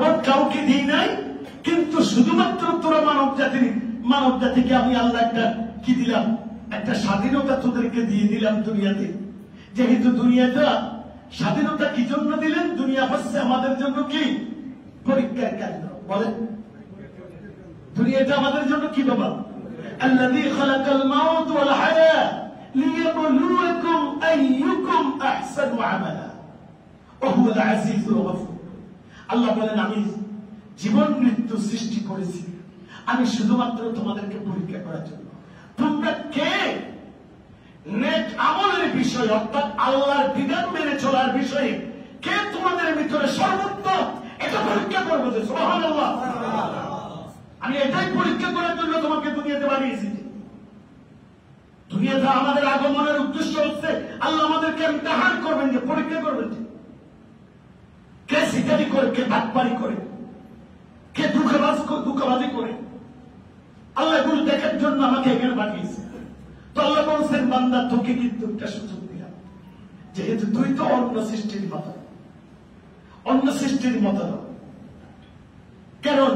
পর্বত কাউকে দিই নাই, কিন্তু শুধুমাত্র তোরা মানব জাতিকে আমি আল্লাহ একটা কি দিলাম, একটা স্বাধীনতা তোদেরকে দিয়ে দিলাম দুনিয়াতে। যেহেতু দুনিয়াটা স্বাধীনতা কি জন্য দিলেন? দুনিয়া হচ্ছে আমাদের জন্য কি পরীক্ষার কেন্দ্র। বলেন দুনিয়াটা আমাদের জন্য কি বাবা? আল্লাযী খালাকাল মাউত ওয়াল হায়া লিয়াবলুয়াকুম আইয়ুকুম আহসানু আমালা ওয়া হুয়াল আজিজুল গফুর। আল্লাহ বলেন আমি জীবন মৃত্যু সৃষ্টি করেছি আমি শুধুমাত্র তোমাদেরকে পরীক্ষা করার জন্য। তোমরা কে নেক আমলের বিষয় অর্থাৎ আল্লাহর বিধান মেনে চলার বিষয়ে কে তোমাদের ভিতরে সর্বোত্তম, এটা পরীক্ষা করবো। যে সুবহানাল্লাহ, আমি এটাই পরীক্ষা করার জন্য তোমাকে দুনিয়াতে বানিয়েছি। দুনিয়াতে আমাদের আগমনের উদ্দেশ্য হচ্ছে আল্লাহ আমাদেরকে ইমতিহান করবেন, যে পরীক্ষা করবেন কে সিটারি করে, কে বাটপারি করে, কে দুঃখবাজি করে। আল্লাহ এগুলো দেখার জন্য আমাকে এখানে বানিয়েছে। তো আল্লাহ বলছেন বান্দা তোকে কিন্তু একটা সুযোগ দিলাম, যেহেতু তুই তো অন্য সৃষ্টির মতো, অন্য সৃষ্টির মতো। কারণ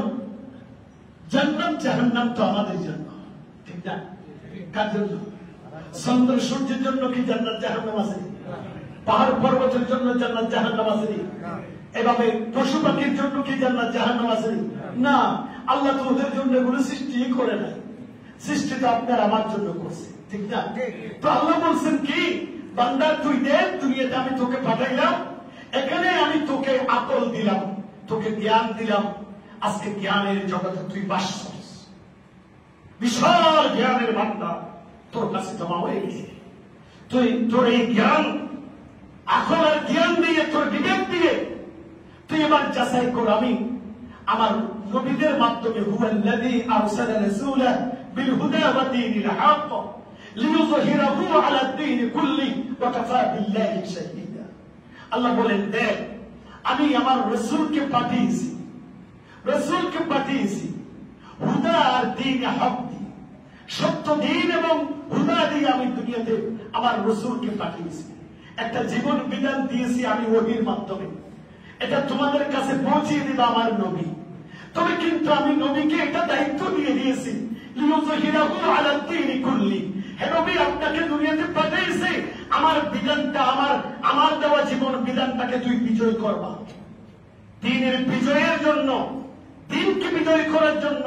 জান্নাত জাহান্নাম তো আমাদের জন্য, ঠিক না? কার জন্য? চন্দ্র সূর্যের জন্য কি জান্নাত জাহান্নাম আছে? পাহাড় পর্বতের জন্য জান্নাত জাহান্নাম আছে? এভাবে পশু পাখির জন্য কি জান্নাত জাহান্নাম আছে? না, আল্লাহ তো ওদের জন্য এগুলো সৃষ্টি করে নাই, সৃষ্টি তো আপনার আমার জন্য করছে, ঠিক না? তো আল্লাহ বলছেন কি বান্দা তুই দেখ দুনিয়াতে আমি তোকে পাঠাইলাম, এখানে আমি তোকে আকল দিলাম, তোকে জ্ঞান দিলাম। আজকে জ্ঞানের জগতে তুই বাস করিস, বিশাল জ্ঞানের ভান্ডার তোর কাছে জমা হয়ে গেছে। তুই তোর এই জ্ঞান আকল আর জ্ঞান দিয়ে তোর বিবেক দিয়ে তুই এবার যাচাই কর। আমি আমার নবীদের মাধ্যমে হুয়াল্লাযী আরসালা রাসূলাহু বিল হুদা ওয়া দীনিল হক লিইয়ুযহিরাহু আলা দ্বীনি কুল্লি ওয়া কাফা বিল্লাহি শাহীদা। আল্লাহ বলেন দেখ আমি আমার রাসূলকে পাঠিয়েছি, রাসূলকে পাঠিয়েছি হুদা আর দ্বীন হক দিয়ে, সত্য দিন এবং হুদা দিয়ে আমি দুনিয়াতে আমার রাসূলকে পাঠিয়েছি। একটা জীবন বিধান দিয়েছি আমি ওহীর মাধ্যমে, এটা তোমাদের কাছে পৌঁছিয়ে দিবা আমার নবী। তবে কিন্তু আমি নবীকে এটা দায়িত্ব দিয়ে দিয়েছি লিইয়ুযহিরাহু আলা দ্বীনি কুল্লি, হে নবী আপনাকে দুনিয়াতে পাঠিয়েছি আমার বিধানটা, আমার দেওয়া জীবন বিধানটাকে তুই বিজয় করবা। দ্বীনের বিজয়ের জন্য, দ্বীনকে বিজয় করার জন্য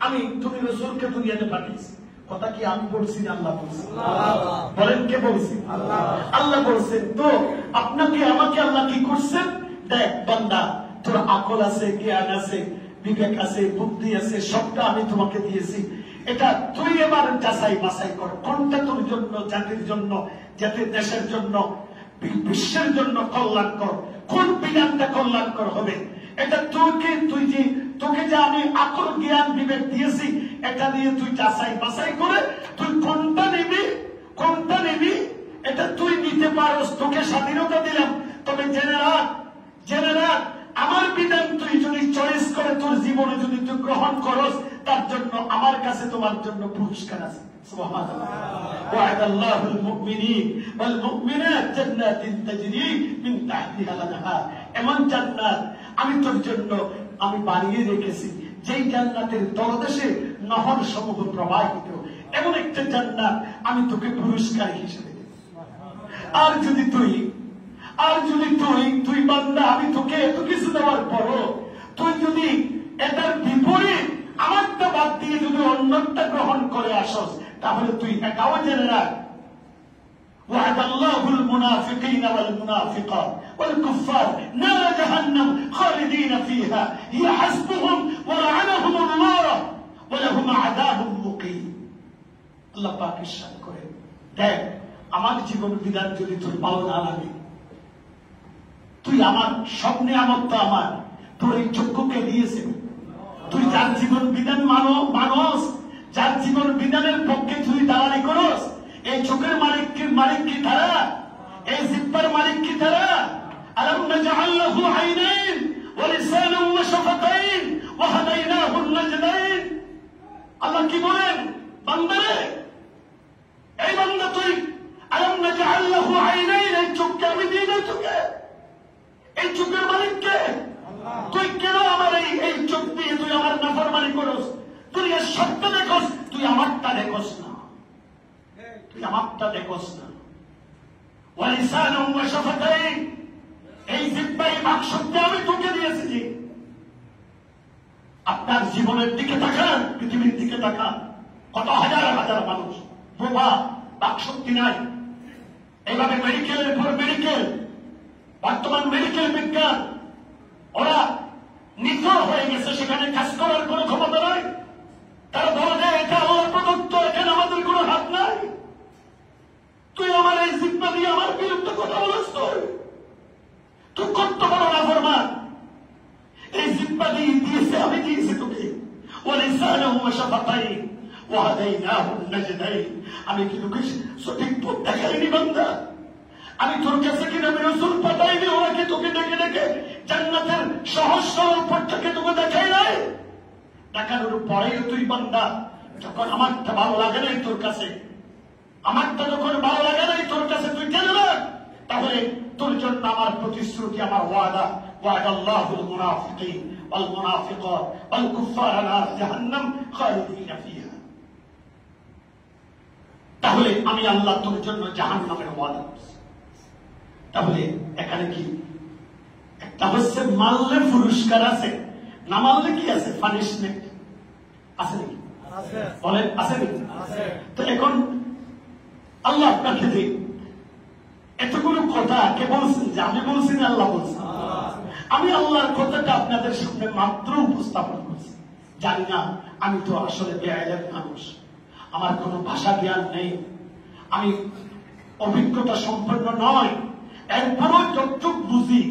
আমি তুমি রাসূলকে দুনিয়াতে পাঠিয়েছি। কথা কি আমি বলছি না আল্লাহ বলছেন? বলেন কে বলছি? আল্লাহ বলছেন। তো আপনাকে আমাকে আল্লাহ কি করছেন? দেখ বান্দা তোর আকল আছে, জ্ঞান আছে, বিবেক আছে, বুদ্ধি আছে, সবটা আমি তোমাকে দিয়েছি। এটা তুই এবার যাচাই বাছাই কর কোনটা তোর জন্য, জাতির জন্য, জাতির দেশের জন্য, বিশ্বের জন্য কল্যাণকর, কোন বিধানটা কল্যাণকর হবে। এটা তোকে যে আমি আকল জ্ঞান বিবেক দিয়েছি এটা দিয়ে তুই যাচাই বাছাই করে তুই কোনটা নিবি এটা তুই নিতে পারস। তোকে স্বাধীনতা দিলাম, তবে জেনে রাখ আমার বিধান তুই যদি চয়েস করে তোর জীবনে যদি তুই গ্রহণ করস তার জন্য আমার কাছে তোমার জন্য পুরস্কার আছে। সুবহানাল্লাহ। ওয়া'দাল্লাহুল মুমিনিন ওয়াল মুমিনাত জান্নাতিন তাজরি মিন তাহতিহাল আনহার। এমন জান্নাত আমি তোর জন্য আমি বানিয়ে রেখেছি যেই জান্নাতের তলদেশে নহর সমূহ প্রবাহিত। এমন একটা জান্নাত আমি তোকে পুরস্কার হিসেবে দেব। আর যদি তুই বান্দা আমি তোকে এত কিছু দেওয়ার পরও তুই যদি এটার বিপরীত আমারটা বাদ দিয়ে যদি অন্যটা গ্রহণ করে আসস তাহলে তুই এটাও জেনে রাখ وعد الله المنافقين والمنافقات والكفار نار جهنم خالدين فيها هي حسبهم ولعنهم الله ولهم عذاب مقيم। আল্লাহ পাক ইরশাদ করে দেখ আমার জীবন বিধান যদি তোর ভালো না লাগে, তুই আমার সব নিয়ামত তো আমার, তোর এই চক্ষুকে দিয়েছে, তুই যার জীবন বিধান মানস, যার জীবন বিধানের পক্ষে তুই দাঁড়ালি করস, এই চোখের মালিক কি তারা, এই জিহ্বার মালিক কি তারা? আলাম নাজআল লাহু আইনাইন ওয়া লিসানান ওয়া শাফাতাইন ওয়া হাদাইনাহু নাজদাইন। আল্লাহ কি বলেন বান্দারে, এই বান্দা তুই আলাম নাজআল লাহু আইনাইন, এই চোখকে আমি দিই না তোকে, এই চোখের মালিক কে? তুই কেন আমার তুই আমার নাফরমানি করস, দুনিয়ার সত্য দেখোস, তুই আমারটা দেখোস না, তুই আমারটা দেখোস না। ওয়ালিসানুম ওয়া শাফাতাইন, এই জিহ্বাই বাকশক্তি আমি তোকে দিয়েছি। আপনার জীবনের দিকে তাকান, পৃথিবীর দিকে তাকান, কত হাজার হাজার মানুষ বোবা, বাকশক্তি নাই। এইভাবে মেডিকেলের পর মেডিকেল, বর্তমান মেডিকেল বিজ্ঞান, ওরা নিথর হয়ে গেছে, সেখানে কাজ করার কোন ক্ষমতা নাই। তারা বলে যে এটা আল্লাহর প্রদত্ত, এখানে আমাদের কোনো হাত নাই। তুই আমার এই জিহ্বা দিয়ে আমার বিরুদ্ধে কথা বলছ, তুই কত বড় নাফরমান। এই জিহ্বা দিয়ে দিয়েছে, আমি দিয়েছি তোকে। ওয়ালিসানুহু ওয়া শাফাতাইন ওয়া হাদাইনাহু নাজদাইন, আমি কি তোকে সঠিক পথ দেখাইনি বান্দা? আমি তোর কাছে কি নবী রাসূল পাঠাইনি? ওরা কি তোকে ডেকে ডেকে জান্নাতের সহজ সরল পথটাকে তোকে দেখাই নাই? দেখানোর পরেও তুই বান্দা, যখন আমারটা ভালো লাগে নাই তোর কাছে, আমারটা যখন ভালো লাগে নাই তোর কাছে, তুই জেনে রাখ, তাহলে তোর জন্য আমার প্রতিশ্রুতি, আমার ওয়াদা, ওয়াদাল্লাহুল মুনাফিকিন ওয়াল মুনাফিকাত ওয়াল কুফারা নার জাহান্নাম খালিদিনা ফিহা। তাহলে আমি আল্লাহ তোর জন্য জাহান্নামের ওয়াদা করছি। তাহলে এখানে কি একটা হচ্ছে মারলে পুরস্কার আছে, না মারলে কি আছে? পানিশমেন্ট আছে নাকি? বলেন আছে নাকি? তো এখন আল্লাহ আপনাকে যে এতগুলো কথা কে বলছেন? যে আমি বলছি না আল্লাহ বলছেন? আমি আল্লাহর কথাটা আপনাদের সামনে মাত্র উপস্থাপন করছি। জানি না, আমি তো আসলে বেআইলেম মানুষ, আমার কোনো ভাষা জ্ঞান নেই, আমি অভিজ্ঞতা সম্পন্ন নয়। এরপরও যতটুক বুঝি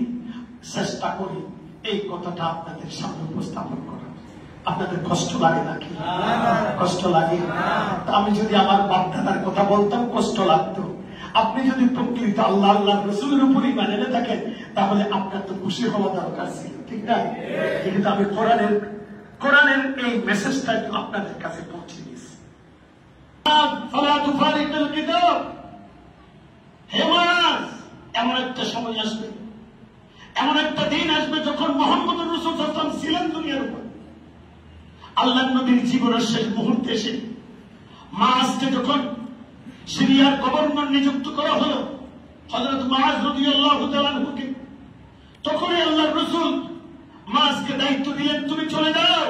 চেষ্টা করি এই কথাটা আপনাদের সামনে উপস্থাপন করা। আপনাদের কষ্ট লাগে নাকি? কষ্ট লাগে? আমি যদি আমার বাপদাদার কথা বলতাম কষ্ট লাগতো। আপনি যদি প্রকৃত আল্লাহ আল্লাহ রসুলের উপরই মানে থাকেন, তাহলে আপনার তো খুশি হওয়া দরকার ছিল, ঠিক না? কিন্তু আমি কোরআনের এই মেসেজটা আপনাদের কাছে পৌঁছে দিয়েছি। এমন একটা সময় আসবে, এমন একটা দিন আসবে যখন মুহাম্মদ রাসূল সাল্লাল্লাহু আলাইহি ওয়াসাল্লাম ছিলেন দুনিয়ার উপর। আল্লাহর নবীর জীবনের শেষ মুহূর্তে এসে মাআজকে যখন সিরিয়ার গভর্নর নিযুক্ত করা হলো, হযরত মুআজ রাদিয়াল্লাহু তাআলা আনহুকে, তখনই আল্লাহর রাসূল মুআজকে দায়িত্ব দিলেন, তুমি চলে যাও,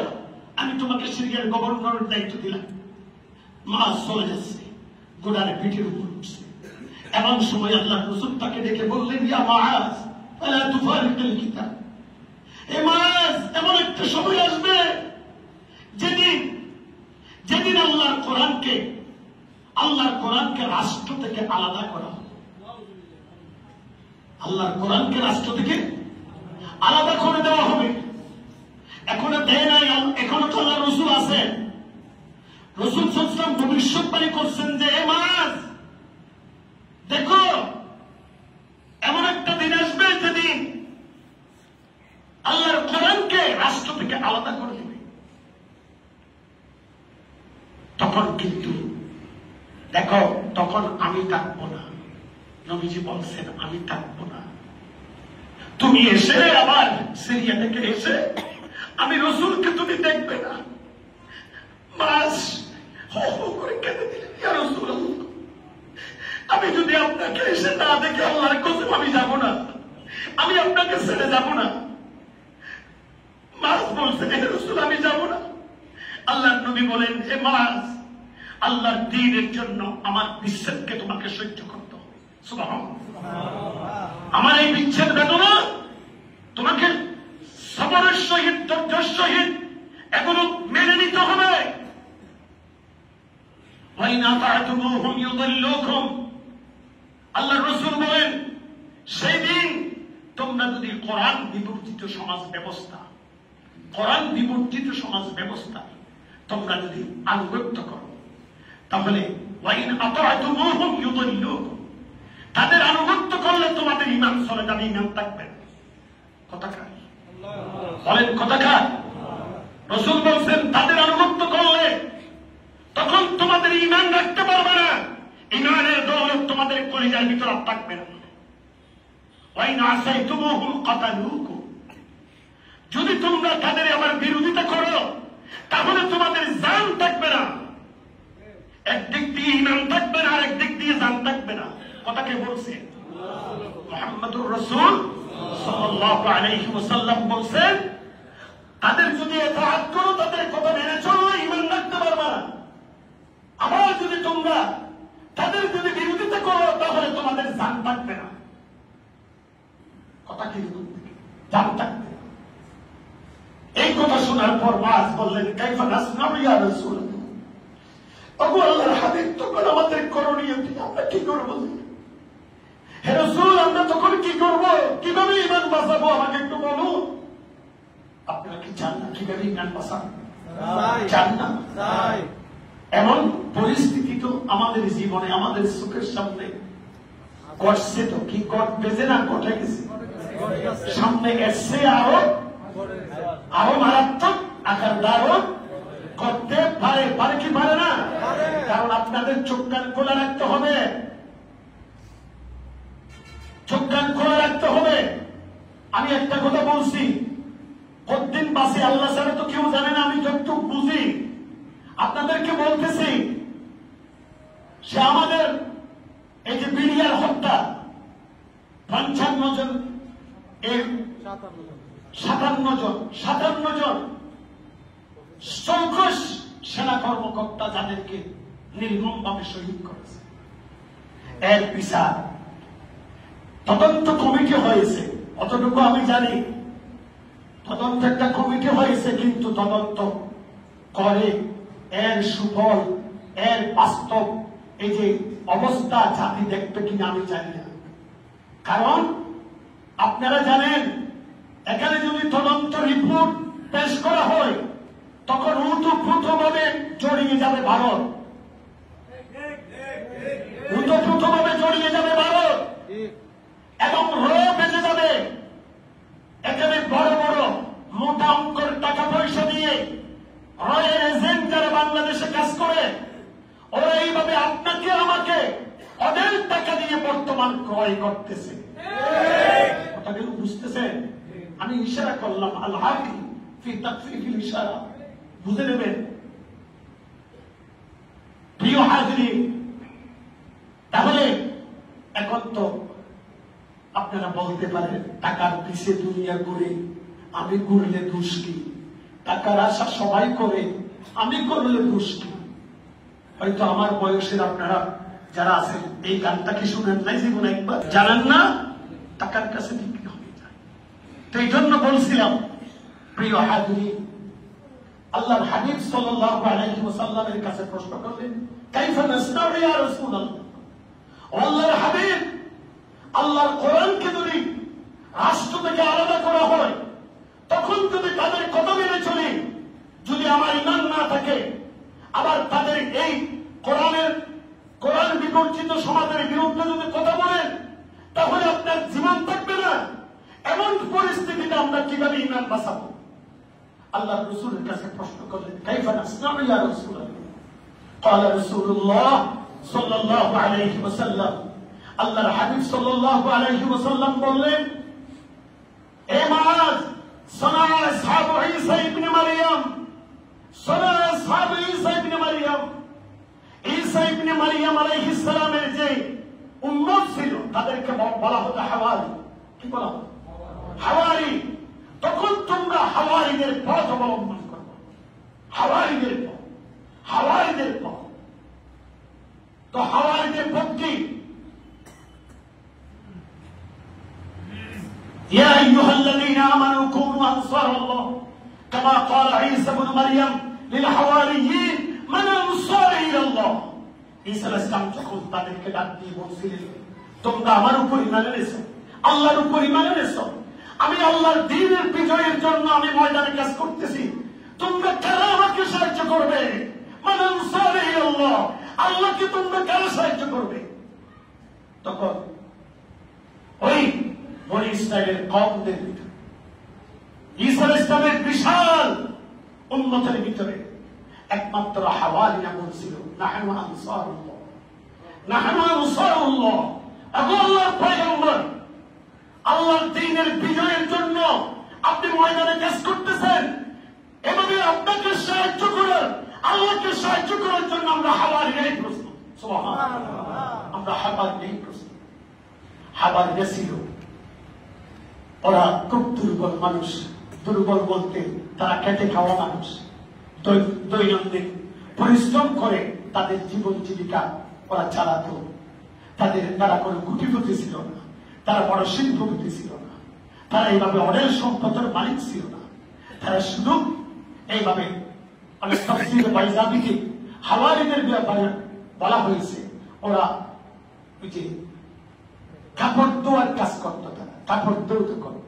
আমি তোমাকে সিরিয়ার গভর্নরের দায়িত্ব দিলাম। মুআজ চলে যাচ্ছে, ঘোড়ার পিঠের উপর উঠছে। এমন সময় আল্লাহর রাসূল তাকে ডেকে বললেন, ইয়া মুআজ ফালা তুফারিকুল কিতাব। হে মুআজ, এমন একটা সময় আসবে যেদিন আল্লাহর কোরআনকে রাষ্ট্র থেকে আলাদা করা হবে। আল্লাহর কোরআনকে রাষ্ট্র থেকে আলাদা করে দেওয়া হবে। এখনো দেয় নাই, এখনো তো আল্লাহ রসুল আছেন। রসুল সাল্লাল্লাহু আলাইহি ওয়াসাল্লাম ভবিষ্যৎবাণী করছেন যে হে মুআজ, দেখো এমন একটা দিন আসবে যেদিন আল্লাহর কোরআনকে রাষ্ট্র থেকে আলাদা করে দেবে। তখন কিন্তু দেখো, তখন আমি থাকবো না। নবীজি বলছেন আমি থাকবো না। তুমি এসে আবার সিরিয়া থেকে এসে আমি রসুলকে তুমি দেখবে না। মাস হো হো করে কেঁদে দিলেন, ইয়া রাসূলুল্লাহ, আমি যদি আপনাকে এসে না দেখে আল্লাহর কসম আমি যাব না, আমি আপনাকে ছেড়ে যাব না। মাস বলছেন হে রাসূল আমি যাব না। আল্লাহর নবী বলেন, হে মাস, আল্লাহর দ্বীনের জন্য আমার বিচ্ছেদকে তোমাকে সহ্য করতে হবে। সুবহানাল্লাহ। আমার এই বিচ্ছেদ বেদনা তোমাকে সবরের সহিত, ধৈর্যের সহিত এগুলো মেনে নিতে হবে। আল্লাহর রাসূল বলেন, সেই দিন তোমরা যদি কোরআন বিবর্তিত সমাজ ব্যবস্থা তোমরা যদি আনুগত্য করো, তাহলে তাদের আনুগত্য করলে তোমাদের ঈমান চলে যাবে, ঈমান থাকবে না। কথাকার বলেন, কথাকার। রাসূল বলছেন তাদের আনুগত্য করলে তখন তোমাদের ঈমান রাখতে পারবে না, ঈমানের দৌলত তোমাদের কলিজার ভিতর থাকবে না। যদি তোমরা তোমরা তাদের আমার বিরোধিতা করো তাহলে তোমাদের জান থাকবে না, একদিক দিয়ে ইমান থাকবে না, আর একদিক দিয়ে জান থাকবে না। কথা কে বলছে? মুহাম্মদুর রাসূল সাল্লাল্লাহু আলাইহি ওয়াসাল্লাম বলছেন, তাদের যদি ইতাআত করো, তাদের কথা মেনে চলো, ঈমান রাখতে পারবে না। আবার যদি তোমরা তাদের যদি বিরোধিতা করো তাহলে তোমাদের জান থাকবে না। কথা কি? জান থাকবে না। এই কথা শোনার পর মুআজ বললেন, কাইফা নাসনাউ ইয়া রাসূলুল্লাহ, ওগো আল্লাহর হাবিব, তখন আমাদের করণীয় কি? আমরা কি করব? হে রাসূল, আমরা তখন কি করব? কিভাবে ঈমান বাঁচাবো আমাকে একটু বলুন। আপনারা কি চান না কিভাবে ঈমান বাঁচাবো? চান না? এমন পরিস্থিতি তো আমাদের জীবনে আমাদের চোখের সামনে ঘটছে। তো কি ঘটবে না ঘটে গেছে, সামনে এসছে, আরো মারাত্মক আকার ধারণ করতে পারে। পারে কি পারে না? কারণ আপনাদের চোখ কান খোলা রাখতে হবে, চোখ কান খোলা রাখতে হবে। আমি একটা কথা বলছি, কতদিন বাসে আল্লাহ ছাড়া তো কেউ জানে না। আমি যতটুকু বুঝি আপনাদেরকে বলতেছি, সে আমাদের এই যে বিডিআর হত্যা ৫৫ জন, এর ৫৭ জন চৌকস সেনা কর্মকর্তা যাদেরকে নির্মমভাবে শহীদ করেছে, এর বিচার তদন্ত কমিটি হয়েছে। অতটুকু আমি জানি, তদন্ত একটা কমিটি হয়েছে, কিন্তু তদন্ত করে এর সুফল, এর বাস্তব এই যে অবস্থা জাতি দেখবে কিনা আমি জানি না। কারণ আপনারা জানেন, এখানে যদি তদন্ত রিপোর্ট পেশ করা হয় তখন ওতপ্রোতভাবে জড়িয়ে যাবে ভারত, ওতপ্রোতভাবে জড়িয়ে যাবে ভারত, এবং বেঁচে যাবে। এখানে বড় বড় মোটা অঙ্কের টাকা পয়সা দিয়ে রয়্যাল এজেন্ট যারা বাংলাদেশে কাজ করে, ওরা এইভাবে আপনাকে আমাকে ওদের টাকা দিয়ে বর্তমান ক্রয় করতেছে। কথাটা বুঝতেছেন? আমি ইশারা করলাম, আল হাকি ফি তাকফিফিল ইশারা, বুঝে নেবেন। প্রিয় হাজিরিন, তাহলে এখন তো আপনারা বলতে পারেন, টাকার পিছে দুনিয়া ঘুরে, আমি ঘুরলে দোষ কি? টাকার আশা সবাই করে, আমি করলে দোষ কি? হয়তো আমার বয়সের আপনারা যারা আছেন এই গানটা কি শুনেন নাই জীবনে একবার? জানেন না? টাকার কাছে বিক্রি হয়ে যায়। তো এই জন্য বলছিলাম, প্রিয় হাজিরিন, আল্লাহর হাবিব সাল্লাল্লাহু আলাইহি ওয়াসাল্লামের কাছে প্রশ্ন করলেন, কাইফা নাসনাউ ইয়া রাসূলুল্লাহ, ও আল্লাহর হাবিব, আল্লাহর কোরআনকে যদি রাষ্ট্র থেকে আলাদা করা হয়, তখন যদি তাদের কথা মেনে চলি, যদি আমার ঈমান না থাকে, আবার তাদের এই কোরআন বিবর্জিত সমাজের বিরুদ্ধে যদি কথা বলেন, তাহলে আপনার জীবন থাকবে না। এমন পরিস্থিতিতে আমরা কিভাবে ঈমান বাঁচাবো? আল্লাহ রাসূলের কাছে প্রশ্ন করলেন, কাইফা নাসনাউ ইয়া রাসূলুল্লাহ, ক্বালা রাসূলুল্লাহ সাল্লাল্লাহু আলাইহি ওয়াসাল্লাম, আল্লাহর হাবিব সাল্লাল্লাহু আলাইহি ওয়াসাল্লাম বললেন, এ মুআজ, সানা আসহাবু ঈসা ইবনে মারইয়াম, সানা আসহাবু ঈসা ইবনে মারইয়াম, ঈসা ইবনে মারইয়াম আলাইহিস সালামের যে উম্মত ছিল তাদেরকে বলা হতো হাওয়ারি। কি বলা হতো? হাওয়ারি। তখন তোমরা হাওয়ারিদের পথ অবলম্বন করবে, হাওয়ারিদের পথ, হাওয়ারিদের পথ। তো হাওয়ারিদের পথ কি? يا أيها الذين آمنوا كونوا أنصار الله كما قال عيسى بن مريم للحواريين من أنصاري إلى الله। ঈসা আলাইহিস সালাম যখন তাদেরকে ডাক দিয়ে বলছিলেন, তোমরা আমার উপর ঈমান এনেছো, আল্লাহর উপর ঈমান এনেছো, আমি আল্লাহর দ্বীনের বিজয়ের জন্য আমি ময়দানে কাজ করতেছি, তোমরা কারা আমাকে সাহায্য করবে? মান আনসারি ইলাল্লাহ, আল্লাহকে তোমরা কারা সাহায্য করবে? তখন ওই বনি ইসরাইলের কওমদের ভিতরে, ঈসা আলাইহিস সালামের বিশাল উম্মতের ভিতরে একমাত্র হাওয়ারিরা বলছিল, নাহনু আনসারুল্লাহ, নাহনু আনসারুল্লাহ, আল্লাহর পয়গম্বর, আল্লাহর দ্বীনের বিজয়ের জন্য আপনি ময়দানে কাজ করতেছেন, সাহায্য করার, আল্লাহকে সাহায্য করার জন্য আমরা হাওয়ারিরাই প্রস্তুত। সুবহানাল্লাহ, আমরা হাওয়ারিরাই প্রস্তুত। হাওয়ারিরা ছিল, ওরা খুব দুর্বল মানুষ। দুর্বল বলতে তারা খেটে খাওয়া মানুষ, দৈনন্দিন পরিশ্রম করে তাদের জীবন জীবিকা ওরা চালাতো। তারা কোনো কুটিপতি ছিল না, তারা বড় শিল্পপতি ছিল না, তারা এইভাবে অনেক সম্পদের মালিক ছিল না। তারা শুধু এইভাবে অনেক তাফসীরে বাইজাবিকে হাওয়ারিদের ব্যাপারে বলা হয়েছে, ওরা ওই যে কাপড় ধোয়ার কাজ করতো, তারা কাপড় ধৌত করত।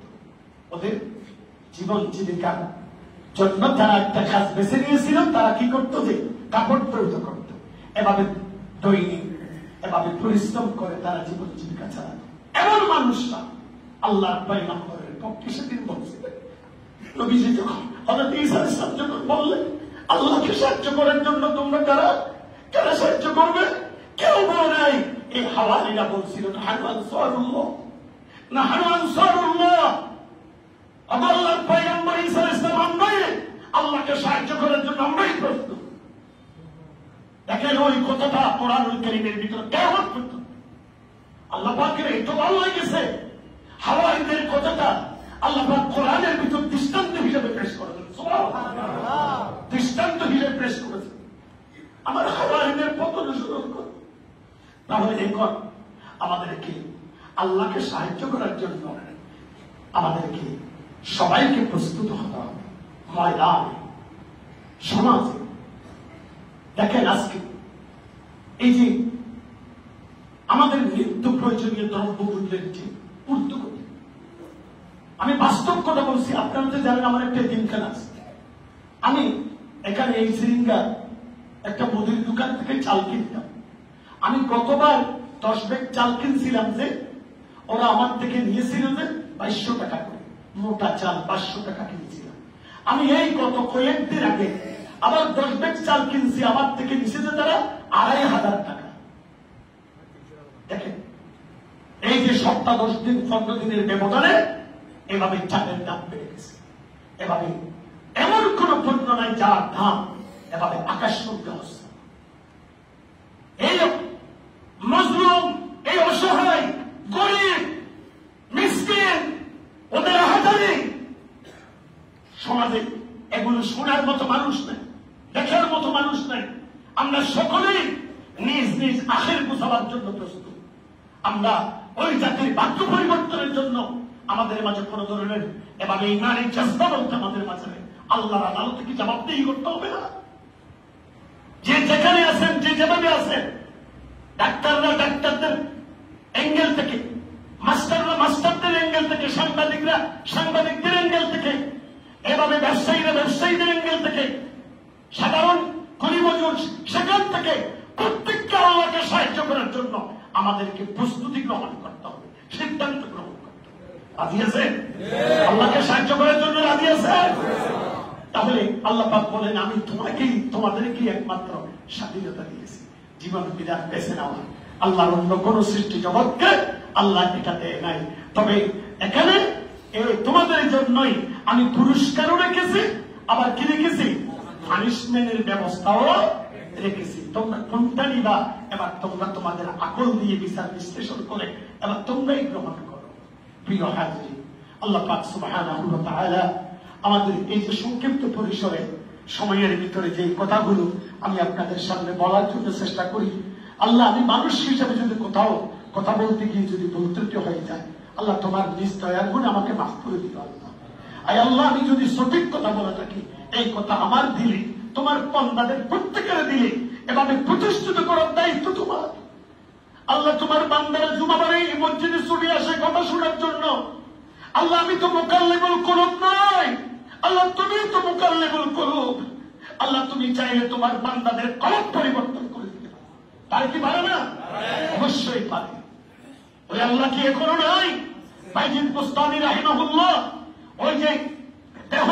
ওদের জীবন জীবিকার জন্য তারা একটা কাজ বেছে নিয়েছিল। তারা কি করতো, যে কাপড় ধৌত করত। এভাবে দৈনিক এভাবে পরিশ্রম করে তারা জীবন জীবিকা চালাতো। এমন মানুষরা আল্লাহর পয়গম্বরের পক্ষে সেদিন বলছিলেন। নবীজি যখন হযরত ঈসা আলাইহিস সালাম যখন বললেন, আল্লাহকে সাহায্য করার জন্য তোমরা কারা সাহায্য করবে? কেউ বলে নাই। এই হাওয়ারিরা বলছিল, নাহনু আনসারুল্লাহ, নাহনু আনসারুল্লাহ। আল্লাহর পয়গম্বর ঈসা আলাইহিস সালাম আমরাই আল্লাহকে সাহায্য করার জন্য আমরাই প্রস্তুত। দেখেন ওই কথাটা কোরআনুল কারীমের ভিতরে কেমন পর্যন্ত আল্লাহ পাকের এই তো ভালো লেগেছে। হাওয়ারিদের কথাটা আল্লাহ পাক কোরআনের ভিতর দৃষ্টান্ত হিসেবে পেশ করেছেন। সুবহানাল্লাহ, দৃষ্টান্ত হিসেবে পেশ করেছেন। আমার হাওয়ারিদের পথ অনুসরণ করুন। তাহলে এখন আমাদেরকে আল্লাহকে সাহায্য করার জন্য আমাদেরকে সবাইকে প্রস্তুত হতে হবে। ময়দানে, সমাজে দেখেন আজকে এই যে আমাদের নিত্য প্রয়োজনীয় দ্রব্য মূল্যের যে ঊর্ধ্বগতি, আমি বাস্তব কথা বলছি। আপনারা তো জানেন আমার একটা দিনখান আছে। আমি এখানে এই সিরিঙ্গা একটা মুদির দোকান থেকে চাল কিনতাম। আমি গতবার 10 ব্যাগ চাল কিনছিলাম, যে ওরা আমার থেকে নিয়েছিল যে 2200 টাকা করে মোটা চাল 500 টাকা কিনেছিলাম। আমি এই গত কয়েকদিন আগে আবার 10 ব্যাগ চাল কিনছি, আমার থেকে নিচে যে তারা 2500 টাকা। দেখেন এই যে সপ্তাহ 10 দিন 15 দিনের ব্যবধানে এভাবে চালের দাম বেড়ে গেছে। এভাবে এমন কোন পণ্য নাই যার দাম এভাবে আকাশ সঙ্গে হচ্ছে। এই মজলুম, এই অসহায়, গরিব, মিসকিন, ওদের হাজারে সমাজে এগুলো শোনার মতো মানুষ নেই, দেখার মতো মানুষ নেই। আমরা সকলেই নিজ নিজ আখের বুঝাবার জন্য প্রস্তুত। আমরা ওই জাতির ভাগ্য পরিবর্তনের জন্য আমাদের মাঝে কোন ধরনের এভাবে ইমানের চেষ্টা বলতে আমাদের মাঝে আল্লাহর আদালতে কি জবাবদিহি করতে হবে না? যে যেখানে আছেন, যে যেভাবে আছেন, ডাক্তাররা ডাক্তারদের অ্যাঙ্গেল থেকে, মাস্টাররা মাস্টারদের অ্যাঙ্গেল থেকে, সাংবাদিকরা সাংবাদিকদের অ্যাঙ্গেল থেকে, এভাবে ব্যবসায়ীরা ব্যবসায়ীদের অ্যাঙ্গেল থেকে, সাধারণ গরিবজুর সেখান থেকে প্রত্যেককে আল্লাহকে সাহায্য করার জন্য আমাদেরকে প্রস্তুতি গ্রহণ করতে হবে, সিদ্ধান্ত গ্রহণ করতে হবে। রাজি আছেন? আল্লাহকে সাহায্য করার জন্য রাজি আছেন? তাহলে আল্লাহ পাক বলেন, আমি তোমাদেরকেই একমাত্র স্বাধীনতা দিয়েছি, জীবন বিধান বেছে নেওয়া। আল্লাহর অন্য কোন সৃষ্টি জগৎকে আল্লাহ এটা দেয় নাই। তবে এখানে তোমাদের জন্যই আমি পুরস্কারও রেখেছি, আবার কি রেখেছি? পানিশমেন্টের ব্যবস্থাও রেখেছি। তোমরা কোনটা নিবা, এবার তোমরা তোমাদের আকল দিয়ে বিচার বিশ্লেষণ করে এবার তোমরাই গ্রহণ করো। প্রিয় হাজির, আল্লাহ পাক সুবহানাহু ওয়া তাআলা আমাদের এই যে সংক্ষিপ্ত পরিসরে সময়ের ভিতরে যে কথাগুলো আমি আপনাদের সামনে বলার জন্য চেষ্টা করি, আল্লাহ আমি মানুষ হিসেবে যদি কোথাও কথা বলতে গিয়ে যদি ভুল হয়ে যায়, আল্লাহ তোমার নিজ দয়ার গুণে আমাকে মাফ করে দিল। আল্লাহ আমি যদি সঠিক কথা বলে থাকি, এই কথা আমার দিলে, তোমার বান্দাদের প্রত্যেকের দিলে এভাবে প্রতিষ্ঠিত করার দায়িত্ব তোমার। আল্লাহ তোমার বান্দারা জুমাবারে এই মসজিদে ছুটে আসে কথা শোনার জন্য। আল্লাহ আমি তো মুকাল্লিবুল কুলুব নয়, আল্লাহ তুমি তো মুকাল্লিবুল কুলুব। আল্লাহ তুমি চাইলে তোমার বান্দাদের কলব পরিবর্তন করে দিতে পারো। তার কি পারে না? অবশ্যই পারে। ওই আল্লাহ কি এখনো নাই? বাইজিদ বুস্তামি রাহিমাহুল্লাহ ওই যে দেহ